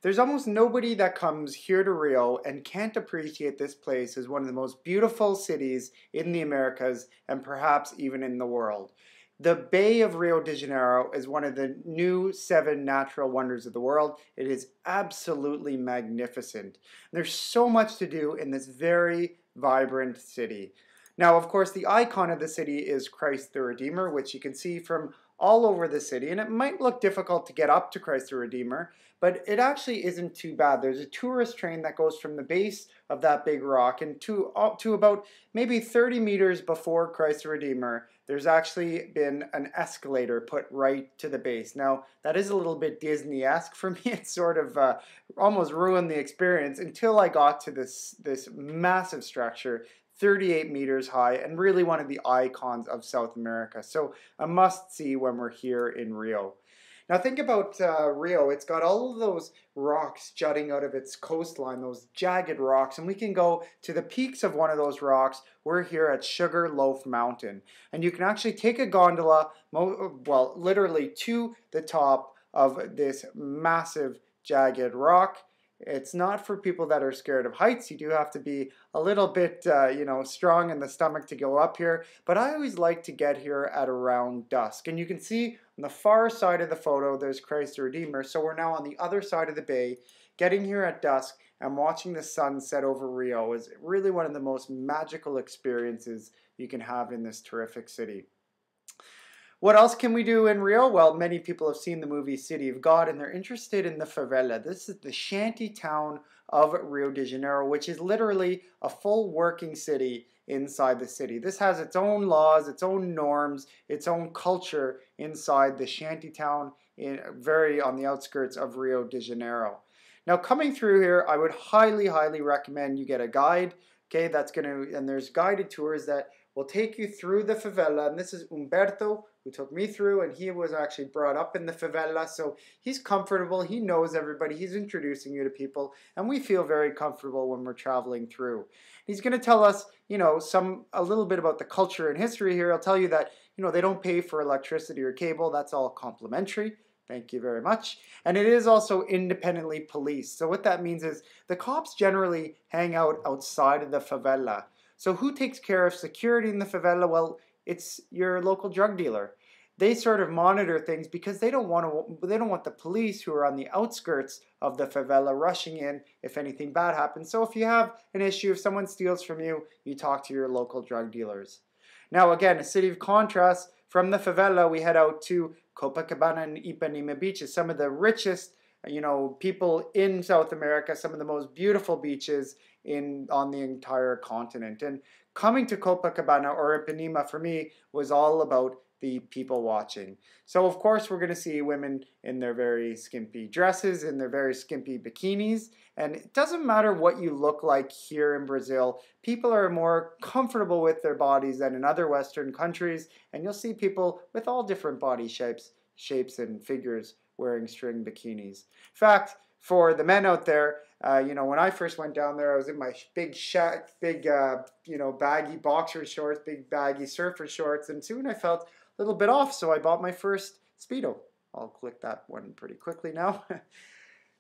There's almost nobody that comes here to Rio and can't appreciate this place as one of the most beautiful cities in the Americas and perhaps even in the world. The Bay of Rio de Janeiro is one of the new 7 natural wonders of the world. It is absolutely magnificent. There's so much to do in this very vibrant city. Now, of course, the icon of the city is Christ the Redeemer, which you can see from all over the city, and it might look difficult to get up to Christ the Redeemer, but it actually isn't too bad. There's a tourist train that goes from the base of that big rock and to about maybe 30 meters before Christ the Redeemer. There's actually been an escalator put right to the base. Now, that is a little bit Disney-esque for me. It sort of almost ruined the experience until I got to this massive structure, 38 meters high, and really one of the icons of South America. So a must-see when we're here in Rio. Now think about Rio. It's got all of those rocks jutting out of its coastline, those jagged rocks, and we can go to the peaks of one of those rocks. We're here at Sugarloaf Mountain, and you can actually take a gondola, well, literally to the top of this massive jagged rock. It's not for people that are scared of heights. You do have to be a little bit, strong in the stomach to go up here. But I always like to get here at around dusk. And you can see on the far side of the photo, there's Christ the Redeemer. So we're now on the other side of the bay. Getting here at dusk and watching the sun set over Rio is really one of the most magical experiences you can have in this terrific city. What else can we do in Rio? Well, many people have seen the movie City of God and they're interested in the favela. This is the shanty town of Rio de Janeiro, which is literally a full working city inside the city. This has its own laws, its own norms, its own culture inside the shanty town very on the outskirts of Rio de Janeiro. Now, coming through here, I would highly recommend you get a guide. Okay, and there's guided tours that will take you through the favela, and this is Umberto, who took me through, and he was actually brought up in the favela, so he's comfortable, he knows everybody, he's introducing you to people, and we feel very comfortable when we're traveling through. He's going to tell us, a little bit about the culture and history here. I'll tell you that, they don't pay for electricity or cable, that's all complimentary. Thank you very much. And it is also independently policed. So what that means is the cops generally hang out outside of the favela. So who takes care of security in the favela? Well, it's your local drug dealer. They sort of monitor things because they don't want the police who are on the outskirts of the favela rushing in if anything bad happens. So if you have an issue, if someone steals from you, you talk to your local drug dealers. Now again, a city of contrast. From the favela, we head out to Copacabana and Ipanema beaches, some of the richest, people in South America, some of the most beautiful beaches on the entire continent. And coming to Copacabana or Ipanema for me was all about the people watching. So of course we're going to see women in their very skimpy dresses, in their very skimpy bikinis, and it doesn't matter what you look like here in Brazil, people are more comfortable with their bodies than in other Western countries, and you'll see people with all different body shapes and figures wearing string bikinis. In fact, for the men out there, when I first went down there, I was in my baggy boxer shorts, big baggy surfer shorts, and soon I felt a little bit off, so I bought my first Speedo. I'll click that one pretty quickly now.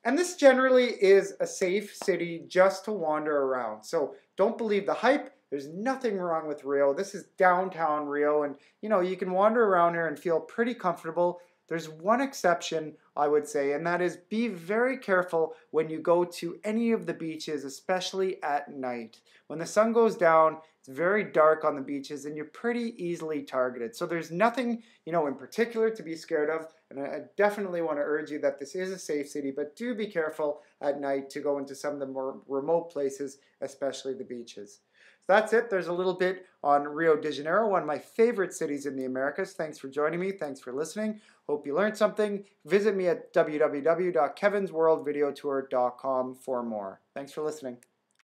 And this generally is a safe city just to wander around. So don't believe the hype. There's nothing wrong with Rio. This is downtown Rio, and you can wander around here and feel pretty comfortable. There's one exception, I would say, and that is be very careful when you go to any of the beaches, especially at night. When the sun goes down, it's very dark on the beaches and you're pretty easily targeted. So there's nothing, in particular to be scared of, and I definitely want to urge you that this is a safe city, but do be careful at night to go into some of the more remote places, especially the beaches. That's it. There's a little bit on Rio de Janeiro, one of my favorite cities in the Americas. Thanks for joining me. Thanks for listening. Hope you learned something. Visit me at www.kevinsworldvideotour.com for more. Thanks for listening.